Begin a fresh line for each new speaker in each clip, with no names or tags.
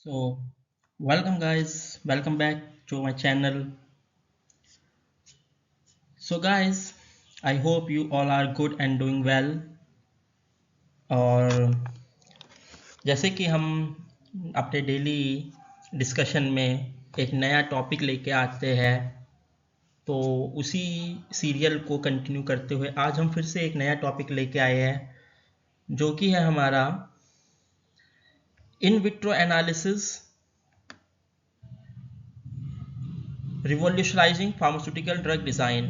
So, welcome guys, welcome back to my channel. So, guys, I hope you all are good and doing well. और जैसे कि हम अपने daily discussion में एक नया टॉपिक लेके आते हैं, तो उसी सीरियल को कंटिन्यू करते हुए आज हम फिर से एक नया टॉपिक लेके आए हैं, जो कि है हमारा in vitro analysis revolutionising pharmaceutical drug design.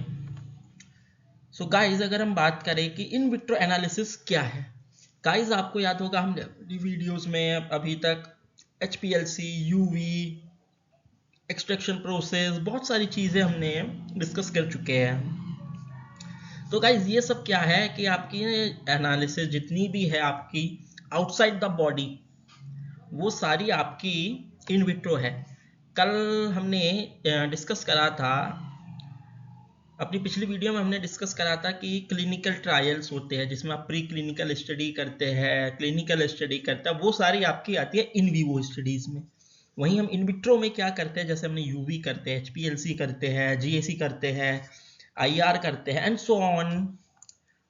So guys, अगर हम बात करें कि इन विट्रो एनालिसिस क्या है, गाइज आपको याद होगा हमने वीडियोस में अभी तक HPLC, यूवी, एक्सट्रैक्शन प्रोसेस, बहुत सारी चीज़ें हमने डिस्कस कर चुके हैं। तो गाइज ये सब क्या है कि आपकी एनालिसिस जितनी भी है आपकी आउटसाइड द बॉडी, वो सारी आपकी इन विट्रो है। कल हमने डिस्कस करा था, अपनी पिछली वीडियो में हमने डिस्कस करा था कि क्लिनिकल ट्रायल्स होते हैं जिसमें आप प्री क्लिनिकल स्टडी करते हैं, क्लिनिकल स्टडी करते हैं, वो सारी आपकी आती है इन विवो स्टडीज में। वहीं हम इन विट्रो में क्या करते हैं, जैसे हमने यूवी करते हैं, HPLC करते हैं, GAC करते हैं, IR करते हैं एंड सो ऑन,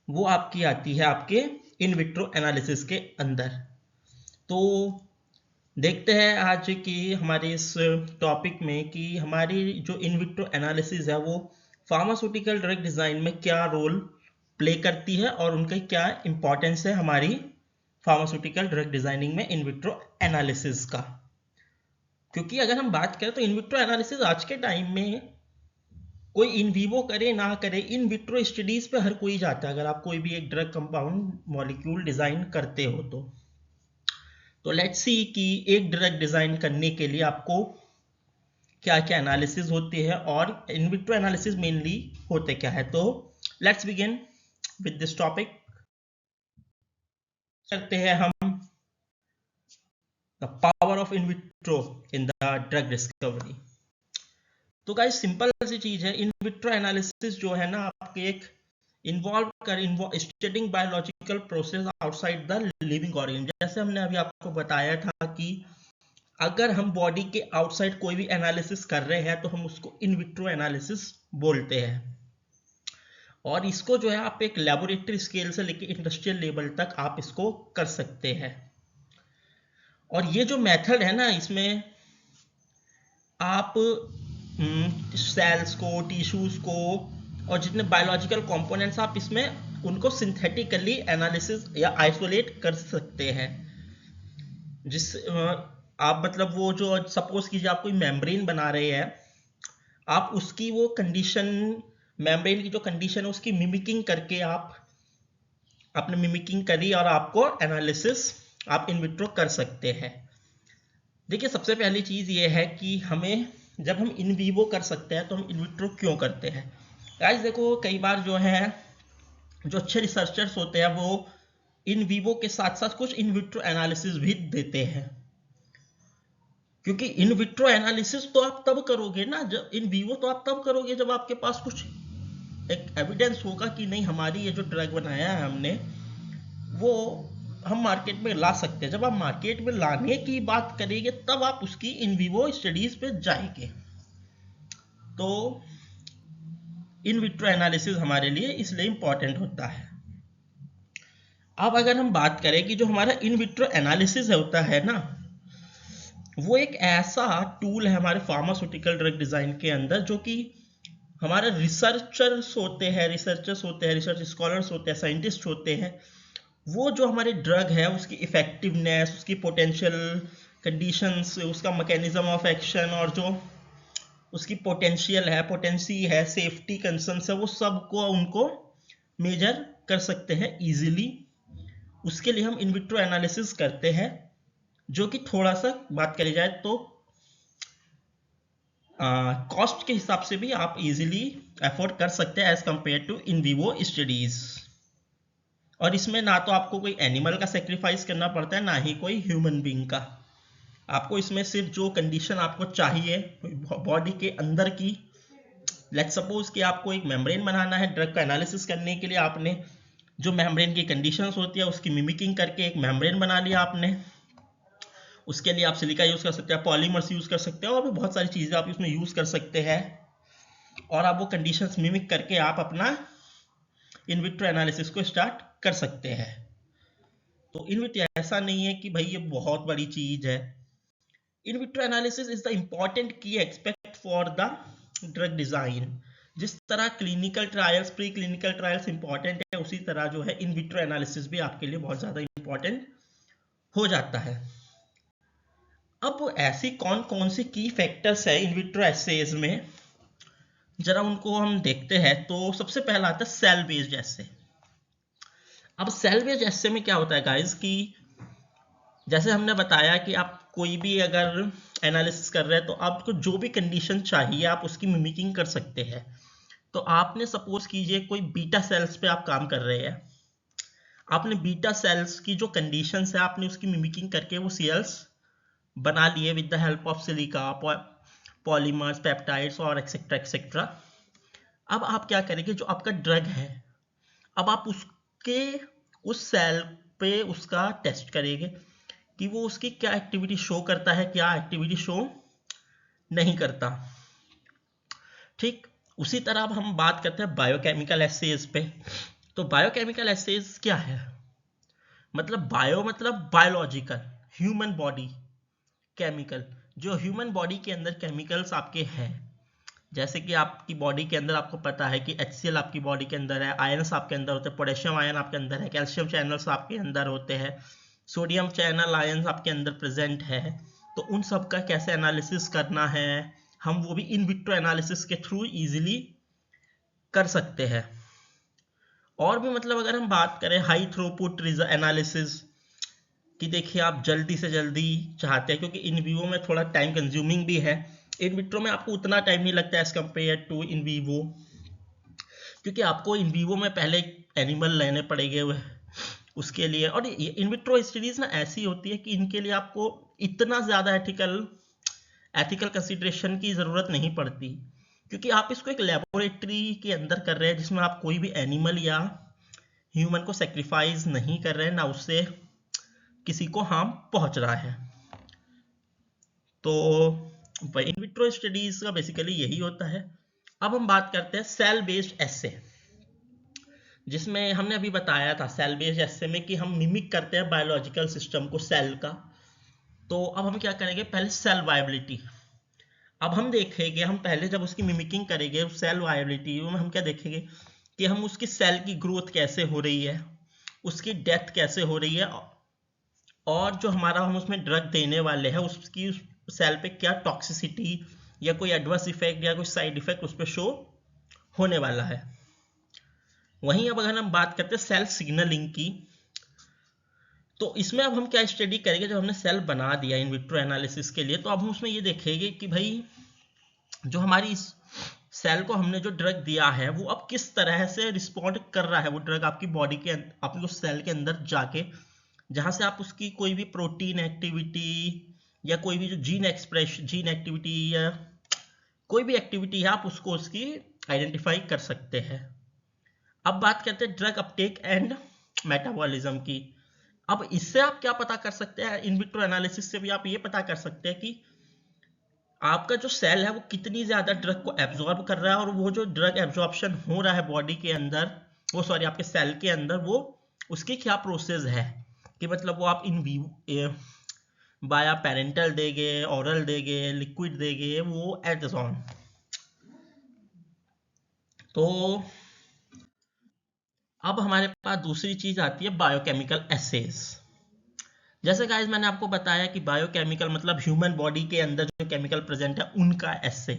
वो आपकी आती है आपके इन विट्रो एनालिसिस के अंदर। तो देखते हैं आज की हमारे इस टॉपिक में कि हमारी जो इन विट्रो एनालिसिस है वो फार्मास्यूटिकल ड्रग डिज़ाइन में क्या रोल प्ले करती है और उनका क्या इंपॉर्टेंस है हमारी फार्मास्यूटिकल ड्रग डिजाइनिंग में इन विट्रो एनालिसिस का। क्योंकि अगर हम बात करें तो इन विट्रो एनालिसिस आज के टाइम में कोई इन वीवो करे ना करे, इन विट्रो स्टडीज पे हर कोई जाता है। अगर आप कोई भी एक ड्रग कंपाउंड मॉलिक्यूल डिजाइन करते हो तो लेट्स सी कि एक ड्रग डिजाइन करने के लिए आपको क्या क्या एनालिसिस होती है और इन विट्रो एनालिसिस मेनली होते क्या है। तो let's begin with this topic. करते हैं हम the power of in vitro in the drug discovery. तो गाइस सिंपल सी चीज है, इन विट्रो एनालिसिस जो है ना आपके एक involve studying biological process outside the living organ. जैसे हमने अभी आपको बताया था कि अगर हम बॉडी के आउटसाइड कोई भी एनालिसिस कर रहे हैं तो हम उसको इन विट्रो एनालिसिस बोलते हैं। और इसको जो है आप एक लेबोरेटरी स्केल से लेकर इंडस्ट्रियल लेवल तक आप इसको कर सकते हैं। और ये जो मेथड है ना, इसमें आप सेल्स को, टिश्यूज को और जितने बायोलॉजिकल कंपोनेंट्स आप इसमें उनको सिंथेटिकली एनालिसिस या आइसोलेट कर सकते हैं। जिस आप मतलब वो जो सपोज कीजिए आप कोई मेम्ब्रेन बना रहे हैं, आप उसकी वो कंडीशन, मेम्ब्रेन की जो कंडीशन है उसकी मिमिकिंग करके आपने मिमिकिंग करी और आपको एनालिसिस आप इन विट्रो कर सकते हैं। देखिए सबसे पहली चीज ये है कि हमें जब हम इन वीवो कर सकते हैं तो हम इन विट्रो क्यों करते हैं। गाइस देखो, कई बार जो है जो अच्छे रिसर्चर्स होते हैं वो इन वीवो के साथ साथ कुछ इन विट्रो एनालिसिस भी देते हैं। क्योंकि इन विट्रो एनालिसिस तो आप तब करोगे ना, जब इन वीवो तो आप तब करोगे जब आपके पास कुछ एक एविडेंस होगा कि नहीं हमारी ये जो ड्रग बनाया है हमने वो हम मार्केट में ला सकते हैं। जब आप मार्केट में लाने की बात करेंगे तब आप उसकी इन विवो स्टडीज पे जाएंगे। तो इन विट्रो एनालिसिस हमारे लिए इसलिए इंपॉर्टेंट होता है। अब अगर हम बात करें कि जो हमारा इन विट्रो एनालिसिस होता है ना, वो एक ऐसा टूल है हमारे फार्मास्यूटिकल ड्रग डिजाइन के अंदर जो कि हमारे रिसर्च स्कॉलर्स होते हैं, साइंटिस्ट होते हैं, वो जो हमारे ड्रग है उसकी इफेक्टिवनेस, उसकी पोटेंशियल कंडीशंस, उसका मैकेनिज्म ऑफ एक्शन और जो उसकी पोटेंसी है, सेफ्टी कंसर्न्स है, वो सबको उनको मेजर कर सकते हैं इजीली। उसके लिए हम इन विट्रो एनालिसिस करते हैं, जो कि थोड़ा सा बात करी जाए तो कॉस्ट के हिसाब से भी आप इजीली अफोर्ड कर सकते हैं as compare to in vivo studies. और इसमें ना तो आपको कोई एनिमल का सेक्रीफाइस करना पड़ता है, ना ही कोई ह्यूमन बीइंग का। आपको इसमें सिर्फ जो कंडीशन आपको चाहिए बॉडी के अंदर की, लेट्स सपोज कि आपको एक मेम्ब्रेन बनाना है, ड्रग का एनालिसिस करने के लिए आपने जो मेम्ब्रेन की कंडीशंस होती है उसकी मिमिकिंग करके एक मेम्ब्रेन बना लिया आपने। उसके लिए आप सिलिका यूज कर सकते हैं, पॉलीमर्स यूज कर सकते हैं, और भी बहुत सारी चीजें आप इसमें यूज कर सकते हैं, और आप वो कंडीशंस मिमिक करके आप अपना इन विट्रो एनालिसिस को स्टार्ट कर सकते हैं। तो इन विट्रो ऐसा नहीं है कि भाई ये बहुत बड़ी चीज है। In vitro analysis is the important key aspect for the drug design. जिस तरह clinical trials, pre clinical trials important है, उसी तरह जो है इन विट्रो एनालिसिस भी आपके लिए बहुत ज्यादा इंपॉर्टेंट हो जाता है। अब ऐसी कौन कौन सी की फैक्टर्स है इन विट्रो एसेज में, जरा उनको हम देखते हैं। तो सबसे पहला आता है सेल बेस्ड एसे। अब सेल बेस्ड एसे में क्या होता है गाइस कि जैसे हमने बताया कि आप कोई भी अगर एनालिसिस कर रहे हैं तो आपको जो भी कंडीशन चाहिए आप उसकी मिमिकिंग कर सकते हैं। तो आपने सपोज कीजिए कोई बीटा सेल्स पे आप काम कर रहे हैं, आपने बीटा सेल्स की जो कंडीशंस है आपने उसकी मिमिकिंग करके वो सेल्स बना लिए with the help of silica, polymers, peptides और एक्सेट्रा एक्सेट्रा। अब आप क्या करेंगे, जो आपका ड्रग है अब आप उसके उस सेल पे उसका टेस्ट करेंगे कि वो उसकी क्या एक्टिविटी शो करता है, क्या एक्टिविटी शो नहीं करता। ठीक उसी तरह अब हम बात करते हैं बायोकेमिकल एसेज पे। तो बायोकेमिकल एसेज क्या है, मतलब बायो मतलब बायोलॉजिकल, ह्यूमन बॉडी, केमिकल, जो ह्यूमन बॉडी के अंदर केमिकल्स आपके हैं। जैसे कि आपकी बॉडी के अंदर आपको पता है कि HCl आपकी बॉडी के अंदर है, आयंस आपके अंदर होते हैं, पोटेशियम आयन आपके अंदर है, कैल्शियम चैनल्स आपके अंदर होते हैं, सोडियम चैनल आयंस आपके अंदर प्रेजेंट है। तो उन सब का कैसे एनालिसिस करना है, हम वो भी इन विट्रो एनालिसिस के थ्रू इजीली कर सकते हैं। और भी मतलब अगर हम बात करें हाई थ्रूपुट एनालिसिस कि देखिए आप जल्दी से जल्दी चाहते हैं, क्योंकि इन विवो में थोड़ा टाइम कंज्यूमिंग भी है, इन विट्रो में आपको उतना टाइम नहीं लगता as compare to in vivo, क्योंकि आपको इन विवो में पहले एनिमल लेने पड़ेंगे उसके लिए। और इन विट्रो स्टडीज ना ऐसी होती है कि इनके लिए आपको इतना ज्यादा एथिकल कंसिडरेशन की जरूरत नहीं पड़ती, क्योंकि आप इसको एक लेबोरेटरी के अंदर कर रहे हैं जिसमें आप कोई भी एनिमल या ह्यूमन को सेक्रीफाइस नहीं कर रहे हैं, ना उससे किसी को हार्म पहुंच रहा है। तो इन विट्रो स्टडीज का बेसिकली यही होता है। अब हम बात करते हैं सेल बेस्ड एसे, जिसमें हमने अभी बताया था सेल बेस्ड एसे में कि हम मिमिक करते हैं बायोलॉजिकल सिस्टम को, सेल का। तो अब हम क्या करेंगे, पहले सेल वायबिलिटी। अब हम देखेंगे, हम पहले जब उसकी मिमिकिंग करेंगे सेल वायबिलिटी में हम क्या देखेंगे कि हम उसकी सेल की ग्रोथ कैसे हो रही है, उसकी डेथ कैसे हो रही है, और जो हमारा हम उसमें ड्रग देने वाले हैं उसकी उस सेल पे क्या टॉक्सिसिटी या कोई एडवर्स इफेक्ट या कोई साइड इफेक्ट उस पर शो होने वाला है। वहीं अब अगर हम बात करते हैं सेल सिग्नलिंग की, तो इसमें अब हम क्या स्टडी करेंगे, जब हमने सेल बना दिया इन विट्रो एनालिसिस के लिए, तो अब हम उसमें ये देखेंगे कि भाई जो हमारी इस सेल को हमने जो ड्रग दिया है वो अब किस तरह से रिस्पॉन्ड कर रहा है, वो ड्रग आपकी बॉडी के आपकी उस सेल के अंदर जाके, जहां से आप उसकी कोई भी प्रोटीन एक्टिविटी या कोई भी जो जीन एक्टिविटी या कोई भी एक्टिविटी है आप उसको उसकी आइडेंटिफाई कर सकते हैं। अब बात करते हैं ड्रग अपटेक एंड मेटाबॉलिज्म की। अब इससे आप क्या पता कर सकते हैं, इन विट्रो एनालिसिस से भी आप ये पता कर सकते हैं कि आपका जो सेल है वो कितनी ज्यादा ड्रग को एब्जॉर्ब कर रहा है, और वो जो ड्रग एब्जॉर्प्शन हो रहा है बॉडी के अंदर, वो सॉरी आपके सेल के अंदर, वो उसकी क्या प्रोसेस है, कि मतलब वो आप इन विवो बाया पेरेंटल देंगे, ओरल देंगे, लिक्विड देंगे, वो एज ऑन। तो अब हमारे पास दूसरी चीज आती है बायोकेमिकल एसेज। जैसे गाइस मैंने आपको बताया कि बायोकेमिकल मतलब ह्यूमन बॉडी के अंदर जो केमिकल प्रेजेंट है उनका एसे।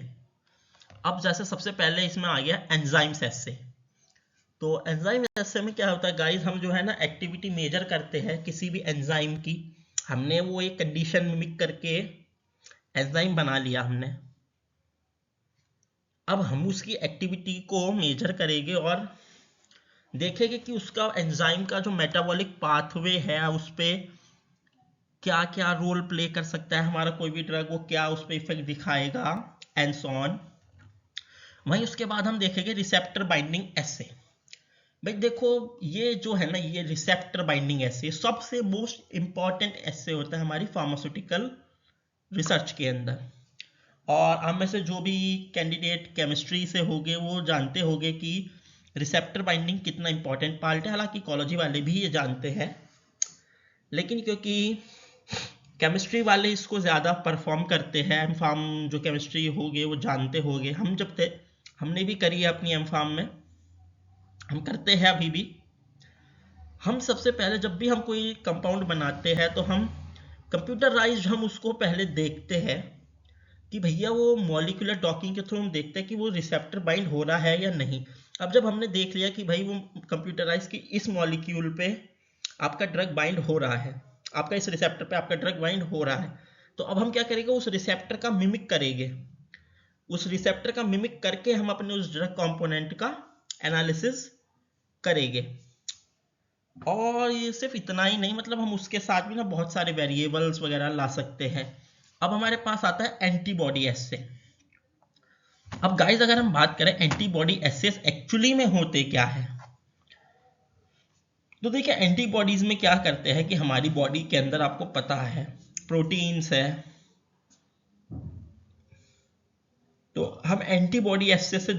अब जैसे सबसे पहले इसमें आ गया एंजाइम्स एसे। तो एंजाइम एसे में क्या होता है गाइस, हम जो है ना एक्टिविटी मेजर करते हैं किसी भी एंजाइम की, हमने वो एक कंडीशन मिमिक करके एंजाइम बना लिया हमने, अब हम उसकी एक्टिविटी को मेजर करेंगे और देखेंगे कि उसका एंजाइम का जो मेटाबॉलिक पाथवे है उस पर क्या क्या रोल प्ले कर सकता है हमारा कोई भी ड्रग, वो क्या उस पर इफेक्ट दिखाएगा एंड सो ऑन। वहीं उसके बाद हम देखेंगे रिसेप्टर बाइंडिंग एसे। भाई देखो, ये जो है ना, ये रिसेप्टर बाइंडिंग ऐसे सबसे मोस्ट इंपॉर्टेंट ऐसे होता है हमारी फार्मास्यूटिकल रिसर्च के अंदर। और आप में से जो भी कैंडिडेट केमिस्ट्री से होंगे वो जानते होंगे कि रिसेप्टर बाइंडिंग कितना इंपॉर्टेंट पार्ट है। हालांकि इकोलॉजी वाले भी ये जानते हैं, लेकिन क्योंकि केमिस्ट्री वाले इसको ज़्यादा परफॉर्म करते हैं, एम फार्म जो केमिस्ट्री होगे वो जानते होंगे। हम जब थे, हमने भी करी है अपनी एम फार्म में, हम करते हैं अभी भी। हम सबसे पहले जब भी हम कोई कंपाउंड बनाते हैं तो हम कंप्यूटराइज्ड हम उसको पहले देखते हैं कि भैया वो मॉलिक्यूलर डॉकिंग के थ्रू हम देखते हैं कि वो रिसेप्टर बाइंड हो रहा है या नहीं। अब जब हमने देख लिया कि भाई वो कंप्यूटराइज की इस मॉलिक्यूल पे आपका ड्रग बाइंड हो रहा है, आपका इस रिसेप्टर पे आपका ड्रग बाइंड हो रहा है, तो अब हम क्या करेंगे, उस रिसेप्टर का मिमिक करेंगे। उस रिसेप्टर का मिमिक करके हम अपने उस ड्रग कंपोनेंट का एनालिसिस करेंगे। और ये सिर्फ इतना ही नहीं, मतलब हम उसके साथ भी ना बहुत सारे वेरिएबल्स वगैरह ला सकते हैं। अब हमारे पास आता है एंटीबॉडी एस्से। अब गाइस अगर हम बात करें एंटीबॉडी एस्सेस एक्चुअली में होते क्या है, तो देखिए एंटीबॉडीज में क्या करते हैं कि हमारी बॉडी के अंदर आपको पता है प्रोटीन्स है, तो हम एंटीबॉडी एस्से से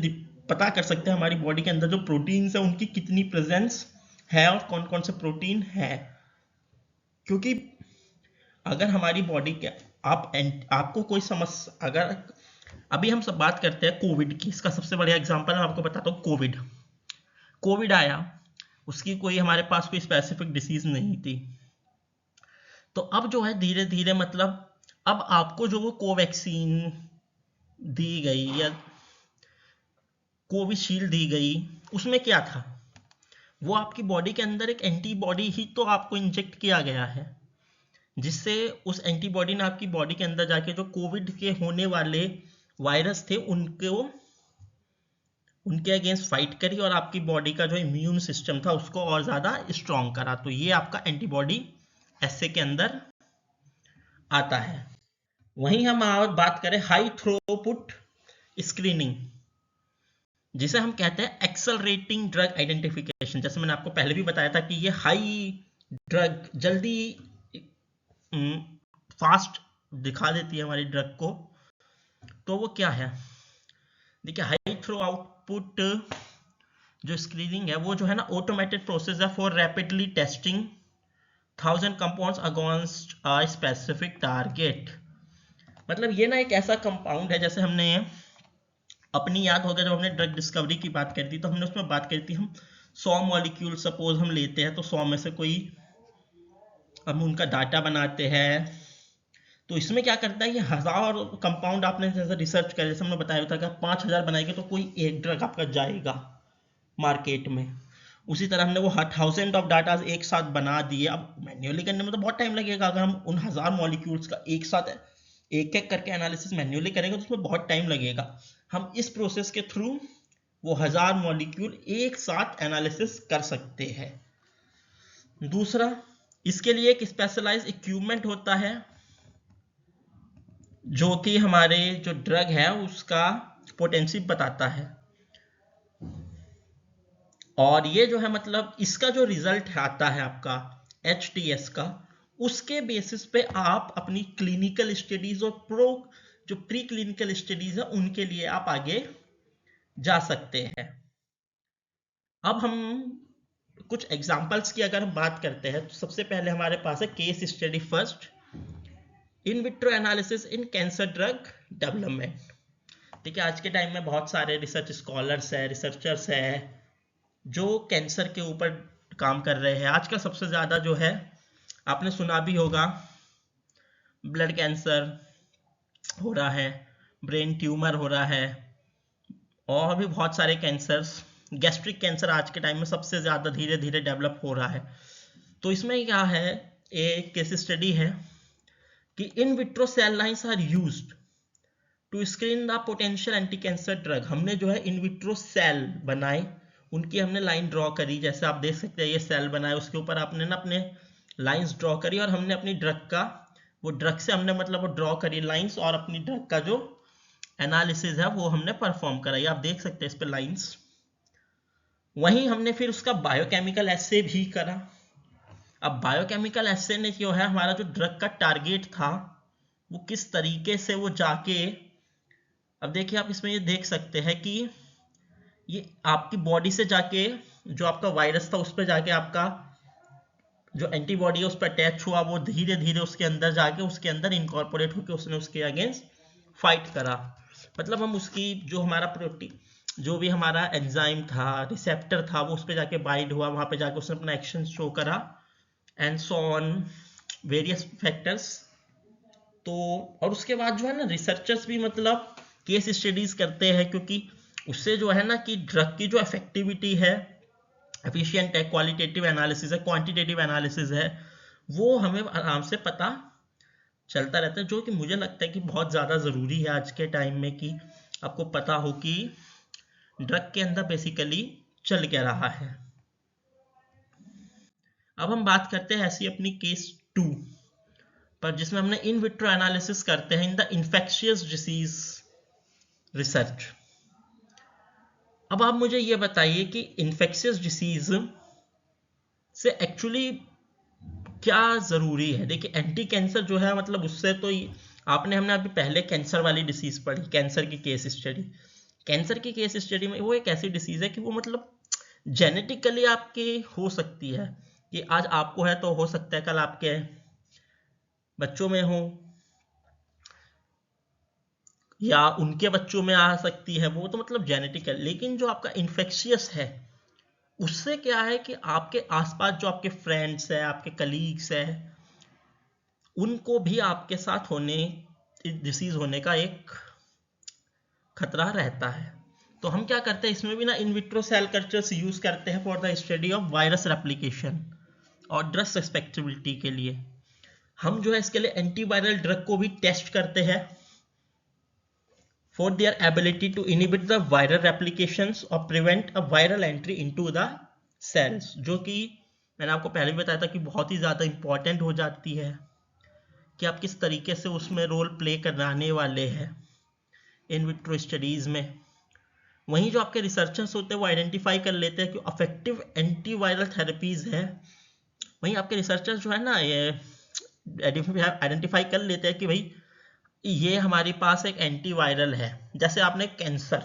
पता कर सकते हैं हमारी बॉडी के अंदर जो प्रोटीन्स है उनकी कितनी प्रेजेंस है और कौन कौन से प्रोटीन है। क्योंकि अगर हमारी बॉडी के आपको कोई समस्या, अगर अभी हम सब बात करते हैं कोविड की, इसका सबसे बढ़िया एग्जांपल मैं आपको बताता हूँ। कोविड आया, उसकी कोई हमारे पास कोई स्पेसिफिक डिसीज नहीं थी, तो अब जो है धीरे धीरे मतलब अब आपको जो वो कोवैक्सीन दी गई या कोविशील्ड दी गई, उसमें क्या था, वो आपकी बॉडी के अंदर एक एंटीबॉडी ही तो आपको इंजेक्ट किया गया है, जिससे उस एंटीबॉडी ने आपकी बॉडी के अंदर जाके जो कोविड के होने वाले वायरस थे उनके अगेंस्ट फाइट करी और आपकी बॉडी का जो इम्यून सिस्टम था उसको और ज़्यादा स्ट्रॉन्ग करा। तो ये आपका एंटीबॉडी एस्से के अंदर आता है। वहीं हम बात करें हाई थ्रूपुट स्क्रीनिंग, जिसे हम कहते हैं एक्सेलरेटिंग ड्रग आइडेंटिफिकेशन। जैसे मैंने आपको पहले भी बताया था कि ये हाई ड्रग जल्दी फास्ट दिखा देती है हमारी ड्रग को। तो वो क्या है, देखिए हाई थ्रू आउटपुट जो स्क्रीनिंग है वो जो है ना ऑटोमेटेड प्रोसेस है for rapidly testing 1000 compounds against a specific target. मतलब ये ना एक ऐसा कंपाउंड है, जैसे हमने अपनी याद हो गया जब हमने ड्रग डिस्कवरी की बात करी थी, तो हमने उसमें बात करी थी हम 100 मॉलिक्यूल सपोज हम लेते हैं, तो 100 में से कोई हम उनका डाटा बनाते हैं। तो इसमें क्या करता है, ये 1000 कंपाउंड आपने जैसे रिसर्च कर, जैसे हमने बताया था कि 5000 बनाएंगे तो कोई एक ड्रग आपका जाएगा मार्केट में। उसी तरह हमने वो 1000 ऑफ डाटा एक साथ बना दिए। अब मैन्युअली करने में तो बहुत टाइम लगेगा, अगर हम उन 1000 मॉलिक्यूल्स का एक साथ एक एक करके एनालिसिस मैन्युअली करेंगे तो उसमें बहुत टाइम लगेगा। हम इस प्रोसेस के थ्रू वो 1000 मॉलिक्यूल एक साथ एनालिसिस कर सकते हैं। दूसरा, इसके लिए एक स्पेशलाइज्ड इक्विपमेंट होता है जो कि हमारे जो ड्रग है उसका पोटेंसी बताता है, और ये जो है मतलब इसका जो रिजल्ट आता है आपका HTS का, उसके बेसिस पे आप अपनी क्लिनिकल स्टडीज और जो प्री क्लिनिकल स्टडीज है उनके लिए आप आगे जा सकते हैं। अब हम कुछ एग्जांपल्स की अगर हम बात करते हैं तो सबसे पहले हमारे पास है case study first, in vitro analysis in cancer drug development. देखिए आज के टाइम में बहुत सारे रिसर्च स्कॉलर्स है, रिसर्चर्स है जो कैंसर के ऊपर काम कर रहे हैं। आजकल सबसे ज्यादा जो है आपने सुना भी होगा, ब्लड कैंसर हो रहा है, ब्रेन ट्यूमर हो रहा है, और भी बहुत सारे कैंसर्स। गैस्ट्रिक कैंसर आज के टाइम में सबसे ज्यादा धीरे धीरे डेवलप हो रहा है। तो इसमें क्या है, एक केस स्टडी है कि in vitro cell lines are used to screen the potential anti cancer drug. हमने जो है इन विट्रो सेल बनाए, उनकी हमने लाइन ड्रॉ करी, जैसे आप देख सकते हैं ये सेल बनाए, उसके ऊपर आपने ना अपने लाइंस ड्रॉ करी और हमने अपनी ड्रग का वो ड्रग से हमने मतलब वो ड्रॉ करी लाइंस और अपनी ड्रग का जो एनालिसिस है वो हमने परफॉर्म कराई। आप देख सकते हैं इस पे लाइंस। वहीं हमने फिर उसका बायोकेमिकल एसे भी करा। अब बायोकेमिकल एसे ने जो है हमारा जो ड्रग का टारगेट था वो किस तरीके से वो जाके, अब देखिए आप इसमें ये देख सकते हैं कि ये आपकी बॉडी से जाके जो आपका वायरस था उस पर जाके आपका जो एंटीबॉडी है उस पर अटैच हुआ, वो धीरे धीरे उसके अंदर जाके उसके अंदर इनकॉर्पोरेट होकर उसने उसके अगेंस्ट फाइट करा। मतलब हम उसकी जो हमारा प्रोटीन जो भी हमारा एंजाइम था, रिसेप्टर था, वो उस पर जाके बाइंड हुआ, वहां पे जाके उसने अपना एक्शन शो करा and so on various factors. तो और उसके बाद जो है ना रिसर्चर्स भी मतलब केस स्टडीज करते हैं, क्योंकि उससे जो है ना कि ड्रग की जो इफेक्टिविटी है, एफिशिएंट है, क्वालिटेटिव एनालिसिस है, क्वांटिटेटिव एनालिसिस है, वो हमें आराम से पता चलता रहता है, जो कि मुझे लगता है कि बहुत ज़्यादा ज़रूरी है आज के टाइम में कि आपको पता हो कि ड्रग के अंदर बेसिकली चल क्या रहा है। अब हम बात करते हैं ऐसी अपनी केस 2 पर, जिसमें हमने इन विट्रो एनालिसिस करते हैं in the infectious disease research. अब आप मुझे ये बताइए कि इन्फेक्शियस डिसीज से एक्चुअली क्या जरूरी है। देखिए एंटी कैंसर जो है मतलब उससे तो हमने अभी पहले कैंसर वाली डिसीज पढ़ी, कैंसर की केस स्टडी। कैंसर की केस स्टडी में वो एक ऐसी डिसीज है कि वो मतलब जेनेटिकली आपके हो सकती है, कि आज आपको है तो हो सकता है कल आपके बच्चों में हो या उनके बच्चों में आ सकती है, वो तो मतलब जेनेटिकल। लेकिन जो आपका इन्फेक्शियस है उससे क्या है कि आपके आसपास जो आपके फ्रेंड्स है, आपके कलीग्स है, उनको भी आपके साथ होने डिसीज होने का एक खतरा रहता है। तो हम क्या करते हैं इसमें भी ना in vitro cell cultures use करते हैं for the study of virus replication और ड्रग सस्पेक्टेबिलिटी के लिए। हम जो है इसके लिए एंटीवायरल ड्रग को भी टेस्ट करते हैं for their ability to inhibit the viral replications और prevent a viral entry into the cells, जो कि मैंने आपको पहले भी बताया था कि बहुत ही ज्यादा इंपॉर्टेंट हो जाती है कि आप किस तरीके से उसमें रोल प्ले कराने वाले हैं इन विट्रो स्टडीज में। वहीं जो आपके रिसर्चर्स होते हैं वो आइडेंटिफाई कर लेते हैं कि अफेक्टिव एंटीवायरल थेरेपीज है। वहीं आपके रिसर्चर्स जो है ना ये आइडेंटिफाई कर लेते हैं कि भाई ये हमारे पास एक एंटीवायरल है। जैसे आपने कैंसर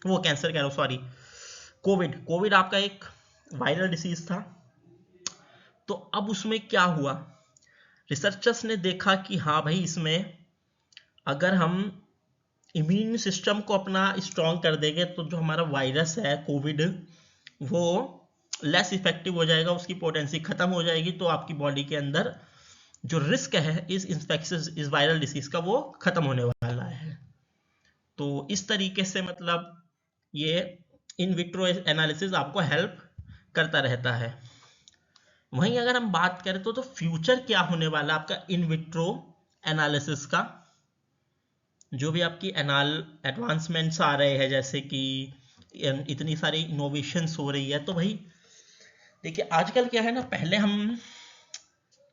कह रहा हूँ सॉरी, कोविड आपका एक वायरल डिसीज था। तो अब उसमें क्या हुआ, रिसर्चर्स ने देखा कि हाँ भाई इसमें अगर हम इम्यून सिस्टम को अपना स्ट्रॉन्ग कर देंगे तो जो हमारा वायरस है कोविड वो लेस इफेक्टिव हो जाएगा, उसकी पोटेंसी खत्म हो जाएगी, तो आपकी बॉडी के अंदर जो रिस्क है इस इन्फेक्शन इस वायरल डिसीज का वो खत्म होने वाला है। तो इस तरीके से मतलब ये इन विट्रो एनालिसिस आपको हेल्प करता रहता है। वहीं अगर हम बात करें तो फ्यूचर क्या होने वाला आपका इन विट्रो एनालिसिस का, जो भी आपकी एडवांसमेंट्स आ रहे हैं, जैसे कि इतनी सारी इनोवेशंस हो रही है। तो भाई देखिए आजकल क्या है ना, पहले हम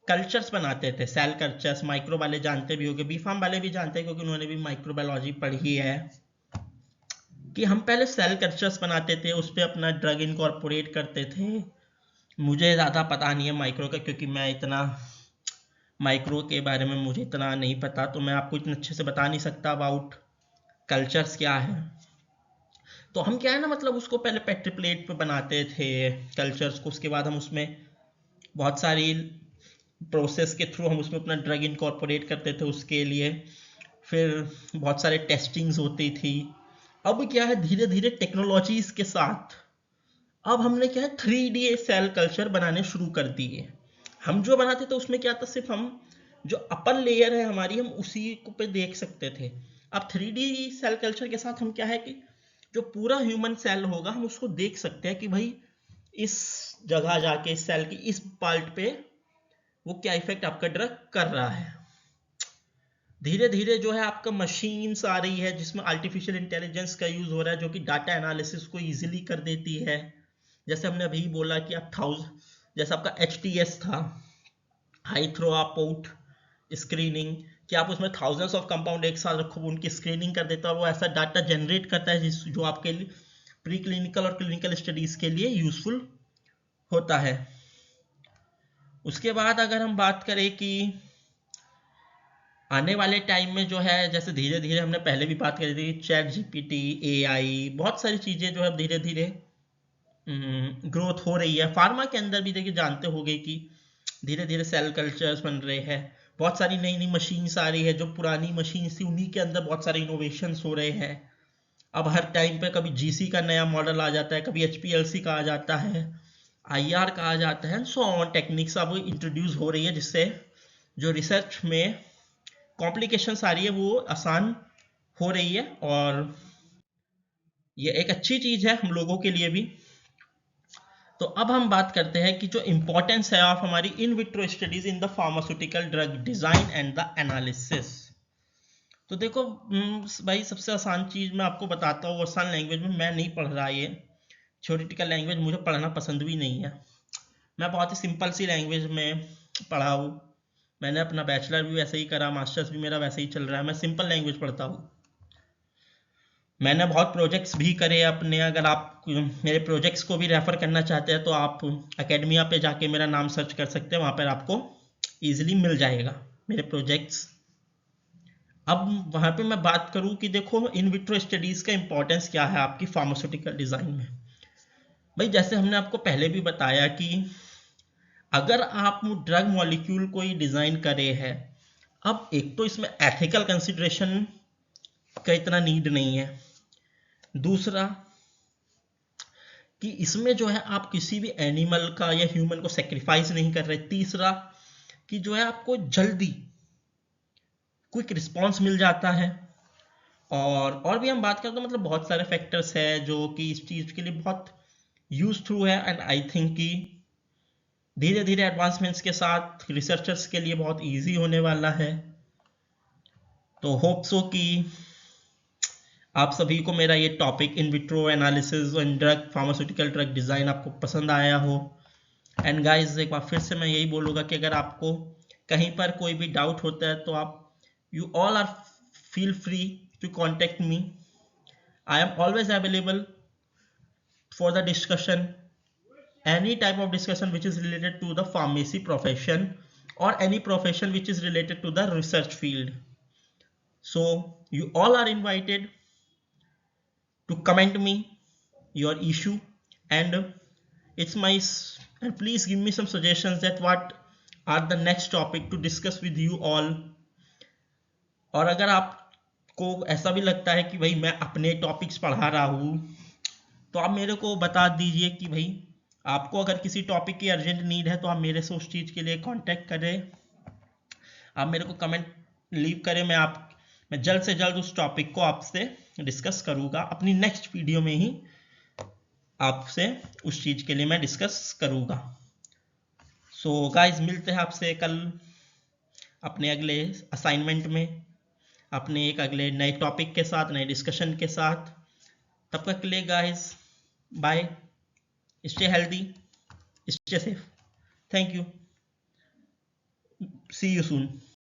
कल्चर्स बनाते थे, सेल कल्चर्स, माइक्रो वाले जानते भी होंगे, बी फार्म वाले भी जानते हैं क्योंकि उन्होंने भी माइक्रोबायोलॉजी पढ़ी है, कि हम पहले सेल कल्चर्स बनाते थे, उस पर अपना ड्रग इनकॉर्पोरेट करते थे। मुझे ज़्यादा पता नहीं है माइक्रो का, क्योंकि मैं इतना माइक्रो के बारे में मुझे इतना नहीं पता, तो मैं आपको इतने अच्छे से बता नहीं सकता अबाउट कल्चर्स क्या है। तो हम क्या है ना मतलब उसको पहले पेट्री प्लेट पे बनाते थे कल्चर्स को, उसके बाद हम उसमें बहुत सारी प्रोसेस के थ्रू हम उसमें अपना ड्रग इनकॉर्पोरेट करते थे उसके लिए, फिर बहुत सारे टेस्टिंग्स होती थी। अब क्या है धीरे धीरे टेक्नोलॉजीज के साथ अब हमने क्या है 3D सेल कल्चर बनाने शुरू कर दिए। हम जो बनाते थे उसमें क्या था, सिर्फ हम जो अपर लेयर है हमारी हम उसी को पे देख सकते थे। अब 3D सेल कल्चर के साथ हम क्या है कि जो पूरा ह्यूमन सेल होगा हम उसको देख सकते हैं कि भाई इस जगह जाके इस सेल की इस पार्ट पे वो क्या इफेक्ट आपका ड्रग कर रहा है। धीरे धीरे जो है आपका मशीन्स आ रही है जिसमें आर्टिफिशियल इंटेलिजेंस का यूज हो रहा है, जो कि डाटा एनालिसिस को इजीली कर देती है। जैसे हमने अभी बोला कि आप जैसे आपका HTS था, हाई थ्रो आउट स्क्रीनिंग, कि आप उसमें थाउजेंड्स ऑफ कंपाउंड एक साथ रखो, उनकी स्क्रीनिंग कर देता है, वो ऐसा डाटा जनरेट करता है जो आपके लिए प्री क्लिनिकल और क्लिनिकल स्टडीज के लिए यूजफुल होता है। उसके बाद अगर हम बात करें कि आने वाले टाइम में जो है, जैसे धीरे धीरे हमने पहले भी बात करी थी, चैट जीपीटी, एआई, बहुत सारी चीजें जो है धीरे धीरे ग्रोथ हो रही है। फार्मा के अंदर भी देखिए जानते होंगे कि धीरे धीरे सेल कल्चर्स बन रहे हैं, बहुत सारी नई नई मशीन्स आ रही है, जो पुरानी मशीन थी उन्हीं के अंदर बहुत सारे इनोवेशंस हो रहे हैं। अब हर टाइम पे कभी जीसी का नया मॉडल आ जाता है, कभी एचपीएलसी का आ जाता है, आईआर का आ जाता है, सो ऑन टेक्निक्स अब इंट्रोड्यूस हो रही है, जिससे जो रिसर्च में कॉम्प्लिकेशंस आ रही है वो आसान हो रही है, और ये एक अच्छी चीज है हम लोगों के लिए भी। तो अब हम बात करते हैं कि जो इंपॉर्टेंस है ऑफ हमारी in vitro studies in the pharmaceutical drug design and the analysis. तो देखो भाई, सबसे आसान चीज मैं आपको बताता हूँ, आसान लैंग्वेज में मैं नहीं पढ़ रहा, ये थ्योरेटिकल लैंग्वेज मुझे पढ़ना पसंद भी नहीं है। मैं बहुत ही सिंपल सी लैंग्वेज में पढ़ा हूँ, मैंने अपना बैचलर भी वैसे ही करा, मास्टर्स भी मेरा वैसे ही चल रहा है, मैं सिंपल लैंग्वेज पढ़ता हूँ। मैंने बहुत प्रोजेक्ट्स भी करे अपने, अगर आप मेरे प्रोजेक्ट्स को भी रेफर करना चाहते हैं तो आप एकेडमिया पे जाके मेरा नाम सर्च कर सकते हैं, वहाँ पर आपको ईजिली मिल जाएगा मेरे प्रोजेक्ट्स। अब वहाँ पे मैं बात करूँ कि देखो इन विट्रो स्टडीज़ का इंपॉर्टेंस क्या है आपकी फार्मास्यूटिकल डिज़ाइन में। भाई जैसे हमने आपको पहले भी बताया कि अगर आप ड्रग मॉलिक्यूल कोई डिज़ाइन करे हैं, अब एक तो इसमें एथिकल कंसिडरेशन का इतना नीड नहीं है, दूसरा कि इसमें जो है आप किसी भी एनिमल का या ह्यूमन को सेक्रीफाइस नहीं कर रहे, तीसरा कि जो है आपको जल्दी क्विक रिस्पॉन्स मिल जाता है, और भी हम बात करते हैं, मतलब बहुत सारे फैक्टर्स है जो कि इस चीज़ के लिए बहुत यूज थ्रू है। एंड आई थिंक कि धीरे धीरे एडवांसमेंट्स के साथ रिसर्चर्स के लिए बहुत इजी होने वाला है। तो होप सो कि आप सभी को मेरा ये topic in vitro analysis and drug pharmaceutical drug design आपको पसंद आया हो। एंड गाइस एक बार फिर से मैं यही बोलूँगा कि अगर आपको कहीं पर कोई भी डाउट होता है तो आप you all are feel free to contact me, I am always available for the discussion, any type of discussion which is related to the pharmacy profession or any profession which is related to the research field. So you all are invited to comment me your issue, and it's my, and please give me some suggestions that what are the next topic to discuss with you all. और अगर आपको ऐसा भी लगता है कि भाई मैं अपने टॉपिक्स पढ़ा रहा हूँ, तो आप मेरे को बता दीजिए कि भाई आपको अगर किसी टॉपिक की अर्जेंट नीड है तो आप मेरे से उस चीज़ के लिए कांटेक्ट करें, आप मेरे को कमेंट लीव करें, मैं जल्द से जल्द उस टॉपिक को आपसे डिस्कस करूँगा, अपनी नेक्स्ट वीडियो में ही आपसे उस चीज़ के लिए मैं डिस्कस करूँगा। सो गाइज मिलते हैं आपसे कल अपने अगले असाइनमेंट में, अपने एक अगले नए टॉपिक के साथ, नए डिस्कशन के साथ। तब तक के लिए guys bye, stay healthy, stay safe, thank you, see you soon.